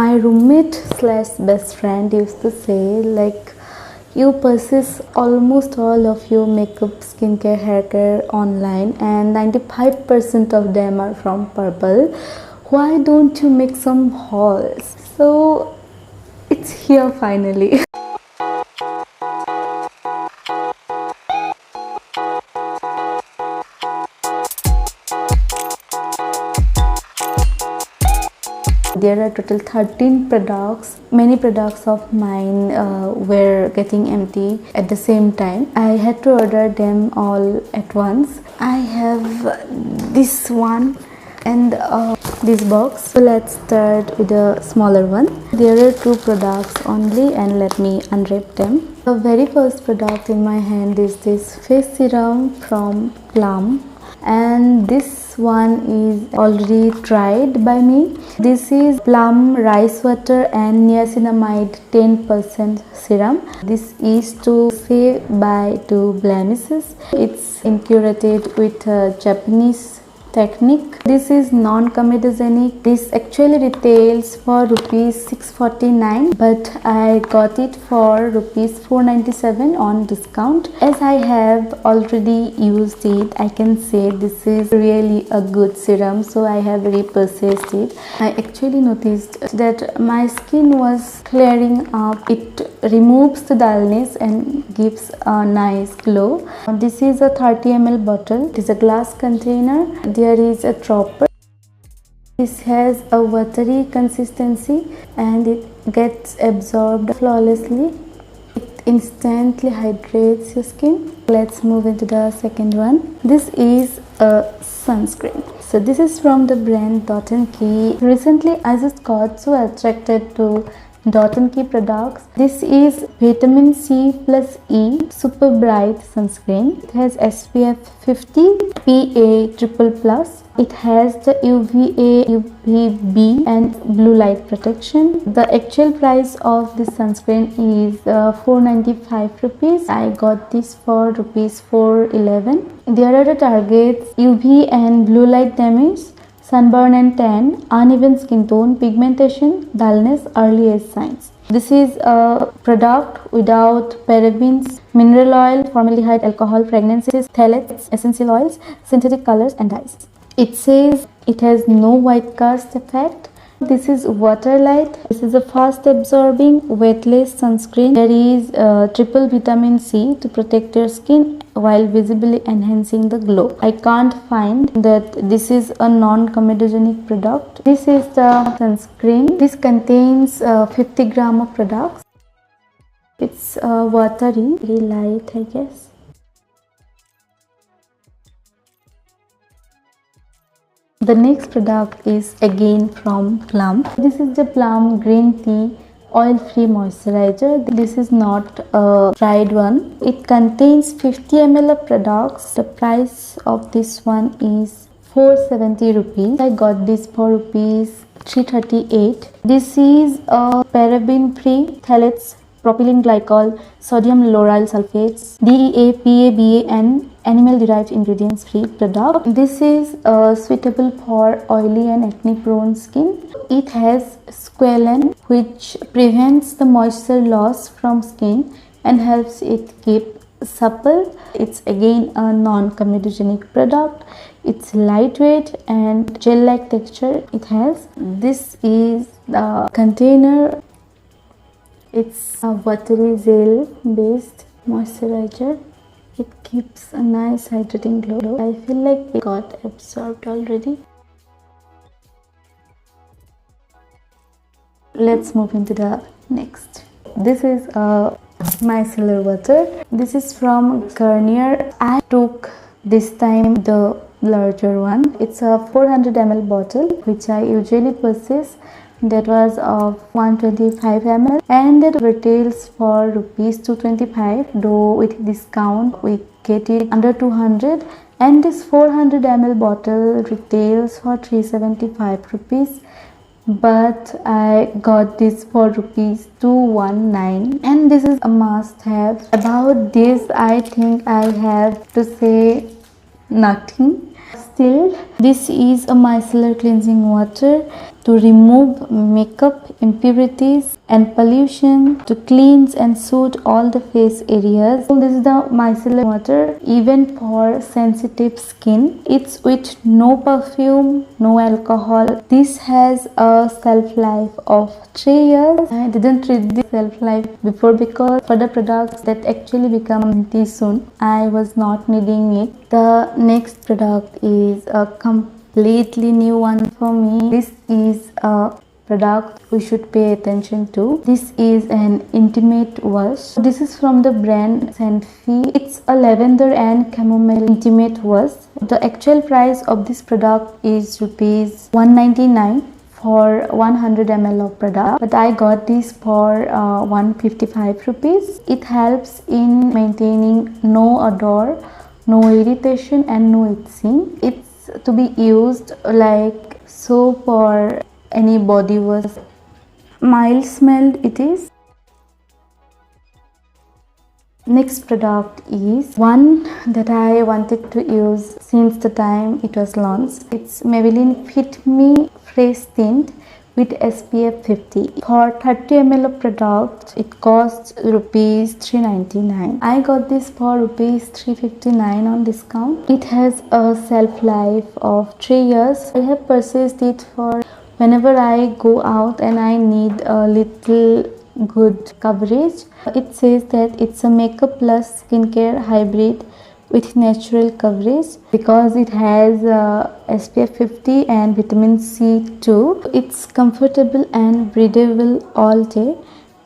My roommate slash best friend used to say, like, you purchase almost all of your makeup, skincare, hair care online, and 95% of them are from Purplle. Why don't you make some hauls? So it's here finally. There are total 13 products. Many products of mine were getting empty at the same time. I had to order them all at once. I have this one and this box. So let's start with the smaller one. There are 2 products only, and let me unwrap them. The very first product in my hand is this face serum from Plum, and this one is already tried by me. This is Plum rice water and niacinamide 10% serum. This is to save by 2 blemishes. It's incurated with a Japanese technique. This is non-comedogenic. This actually retails for rupees 649, but I got it for rupees 497 on discount. As I have already used it, I can say this is really a good serum, so I have repurchased it. I actually noticed that my skin was clearing up. It removes the dullness and gives a nice glow. This is a 30 ml bottle. It is a glass container. There is a dropper. This has a watery consistency and it gets absorbed flawlessly. It instantly hydrates your skin. Let's move into the second one. This is a sunscreen. So this is from the brand 𝐸𝐸. Recently I just got so attracted to 𝐸𝐸 products. This is vitamin C plus E super bright sunscreen. It has SPF 50 PA+++. It has the UVA, UVB and blue light protection. The actual price of this sunscreen is 495 rupees. I got this for rupees 411. There are the targets: UV and blue light damage, sunburn and tan, uneven skin tone, pigmentation, dullness, early age signs. This is a product without parabens, mineral oil, formaldehyde, alcohol, fragrances, phthalates, essential oils, synthetic colors and dyes. It says it has no white cast effect. This is water light. This is a fast absorbing weightless sunscreen. There is triple vitamin C to protect your skin while visibly enhancing the glow. I can't find that this is a non-comedogenic product. This is the sunscreen. This contains 50 gram of products. It's watery, very light, I guess. The next product is again from Plum. This is the Plum green tea oil-free moisturizer. This is not a dried one. It contains 50 ml of products. The price of this one is 470 rupees. I got this for rupees 338. This is a paraben-free phthalates, propylene glycol, sodium lauryl sulfates, DEA, PA, and animal-derived ingredients-free product. This is suitable for oily and acne-prone skin. It has squalane, which prevents the moisture loss from skin and helps it keep supple. It's again a non-comedogenic product. It's lightweight and gel-like texture it has. This is the container. It's a watery gel-based moisturizer. It keeps a nice hydrating glow. I feel like it got absorbed already. Let's move into the next. This is a micellar water. This is from Garnier. I took this time the larger one. It's a 400 ml bottle, which I usually purchase. That was of 125 ml and it retails for rupees 225, though with discount we get it under 200, and this 400 ml bottle retails for 375 rupees, but I got this for rupees 219, and this is a must have. About this I think I have to say nothing. Still, this is a micellar cleansing water. to remove makeup impurities and pollution, to cleanse and soothe all the face areas. So this is the micellar water, even for sensitive skin. It's with no perfume, no alcohol. This has a shelf life of 3 years. I didn't read the shelf life before because for the products that actually become empty soon, I was not needing it. The next product is a completely new one for me. This is a product we should pay attention to. This is an intimate wash. This is from the brand Kanthi. It's a lavender and chamomile intimate wash. The actual price of this product is rupees 199 for 100 ml of product, but I got this for 155 rupees. It helps in maintaining no odor, no irritation and no itching. It's to be used like soap or any body wash. Mild smelled it is. Next product is one that I wanted to use since the time it was launched. It's Maybelline Fit Me Fresh Tint with SPF 50. For 30 ml of product, it costs rupees 399. I got this for rupees 359 on discount. It has a shelf life of 3 years. I have purchased it for whenever I go out and I need a little good coverage. It says that it's a makeup plus skincare hybrid with natural coverage because it has SPF 50 and vitamin C too. It's comfortable and breathable all day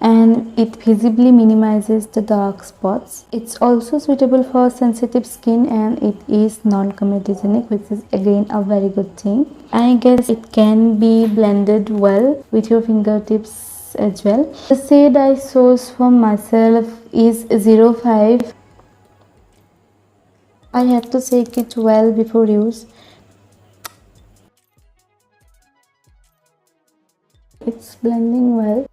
and it visibly minimizes the dark spots. It's also suitable for sensitive skin and it is non-comedogenic, which is again a very good thing. I guess it can be blended well with your fingertips as well. The shade I chose for myself is 05. I have to shake it well before use. It's blending well.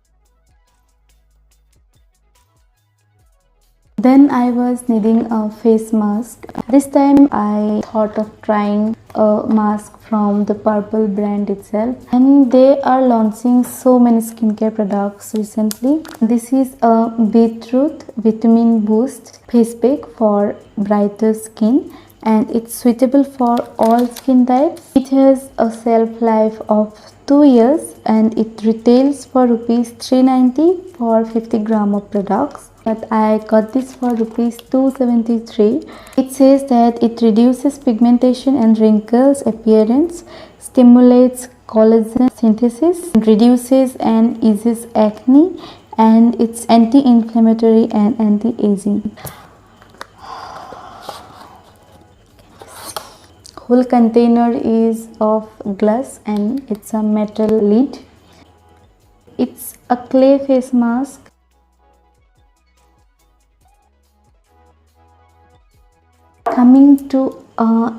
Then I was needing a face mask. This time I thought of trying a mask from the Purplle brand itself, and they are launching so many skincare products recently. This is a beetroot vitamin boost face pack for brighter skin and it's suitable for all skin types. It has a shelf life of 2 years and it retails for rupees 390 for 50 gram of products, but I got this for rupees 273. It says that it reduces pigmentation and wrinkles appearance, stimulates collagen synthesis, reduces and eases acne, and it's anti-inflammatory and anti-aging. Whole container is of glass and it's a metal lid. It's a clay face mask. Coming to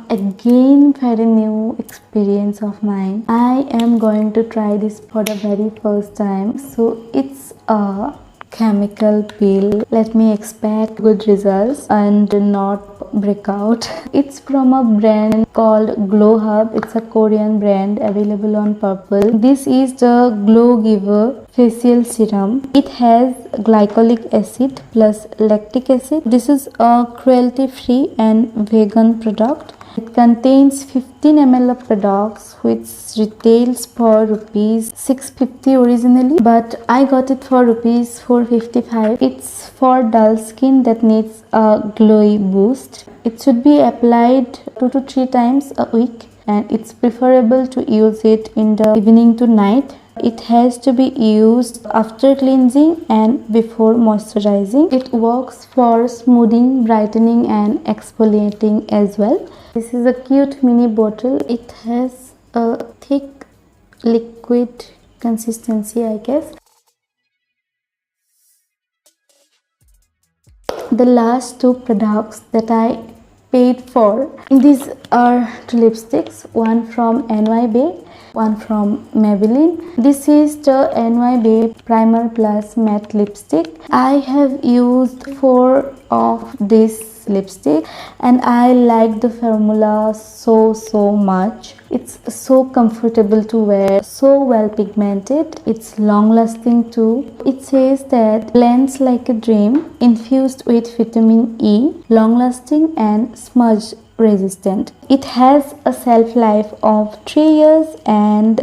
again very new experience of mine. I am going to try this for the very first time. So it's a chemical peel. Let me expect good results and not break out. It's from a brand called Glow Hub. It's a Korean brand available on Purplle. This is the Glow Giver facial serum. It has glycolic acid plus lactic acid. This is a cruelty free and vegan product. It contains 15 ml of products which retails for rupees 650 originally, but I got it for rupees 455. It's for dull skin that needs a glowy boost. It should be applied 2 to 3 times a week and it's preferable to use it in the evening to night. It has to be used after cleansing and before moisturizing. It works for smoothing, brightening and exfoliating as well. This is a cute mini bottle. It has a thick liquid consistency, I guess. The last 2 products that I paid for, these are 2 lipsticks, one from 𝐬𝐨, one from Maybelline. This is the 𝐬𝐨 primer plus matte lipstick. I have used 4 of this this lipstick, and I like the formula so much. It's so comfortable to wear, so well pigmented, it's long lasting too. It says that blends like a dream, infused with vitamin E, long lasting and smudge resistant. It has a shelf life of 3 years, and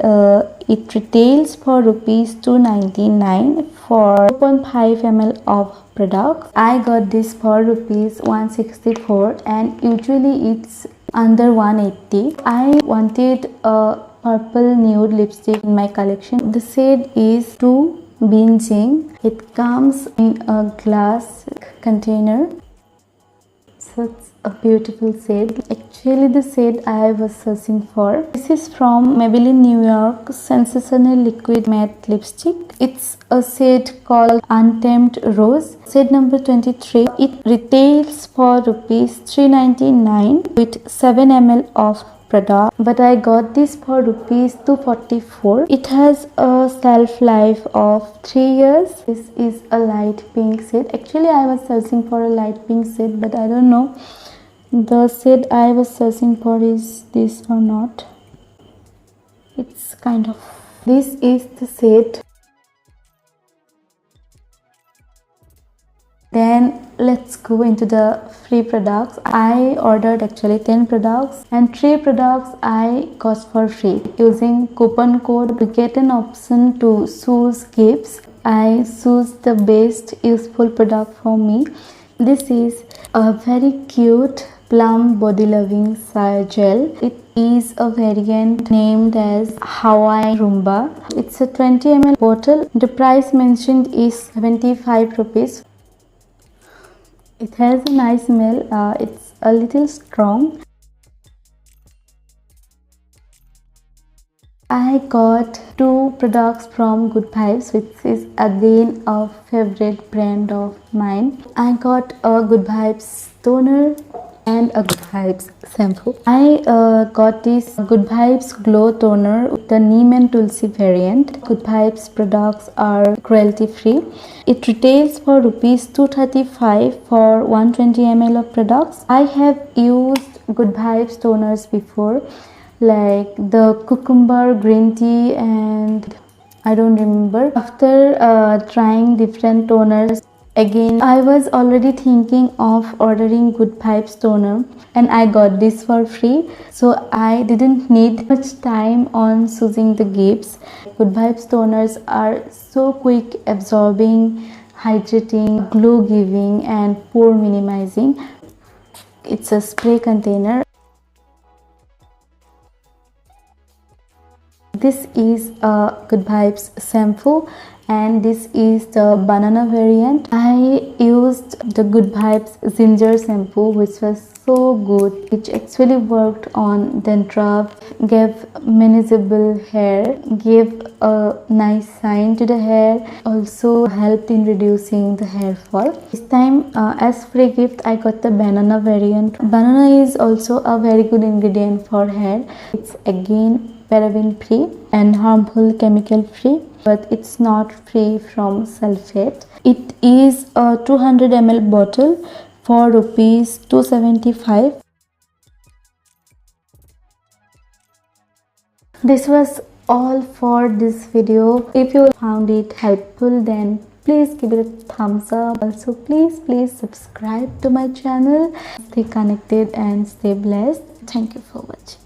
it retails for rupees 299 for 2.5 ml of product. I got this for rupees 164, and usually it's under 180. I wanted a purple nude lipstick in my collection. The shade is Itu-xitu. It comes in a glass container. So it's a beautiful shade. Actually, the shade I was searching for. This is from Maybelline New York Sensational Liquid Matte Lipstick. It's a shade called Untamed Rose. Shade number 23. It retails for rupees 399 with 7 ml of product, but I got this for rupees 244. It has a shelf life of 3 years. This is a light pink shade. Actually, I was searching for a light pink shade, but I don't know the shade I was searching for is this or not. It's kind of, this is the shade. Then let's go into the free products. I ordered actually 10 products, and 3 products I got for free. Using coupon code, we get an option to choose gifts. I choose the best useful product for me. This is a very cute plum body loving shower gel. It is a variant named as Hawaii Roomba. It's a 20 ml bottle. The price mentioned is 75 rupees. It has a nice smell. It's a little strong. I got 2 products from Good Vibes, which is again a favorite brand of mine. I got a Good Vibes toner and a Good Vibes shampoo. I got this Good Vibes Glow Toner with the neem and tulsi variant. Good Vibes products are cruelty free. It retails for rupees 235 for 120 ml of products. I have used Good Vibes toners before, like the cucumber green tea and I don't remember. After trying different toners, again I was already thinking of ordering Good Vibes toner, and I got this for free, so I didn't need much time on choosing the gifts. Good Vibes toners are so quick absorbing, hydrating, glow giving and pore minimizing. It's a spray container. This is a Good Vibes shampoo, and this is the banana variant. I used the Good Vibes ginger shampoo, which was so good, which actually worked on dandruff, gave manageable hair, gave a nice shine to the hair, also helped in reducing the hair fall. This time as free gift I got the banana variant. Banana is also a very good ingredient for hair. It's again paraben free and harmful chemical free, but it's not free from sulfate. It is a 200 ml bottle for rupees 275. This was all for this video. If you found it helpful, then please give it a thumbs up. Also please subscribe to my channel. Stay connected and stay blessed. Thank you for watching.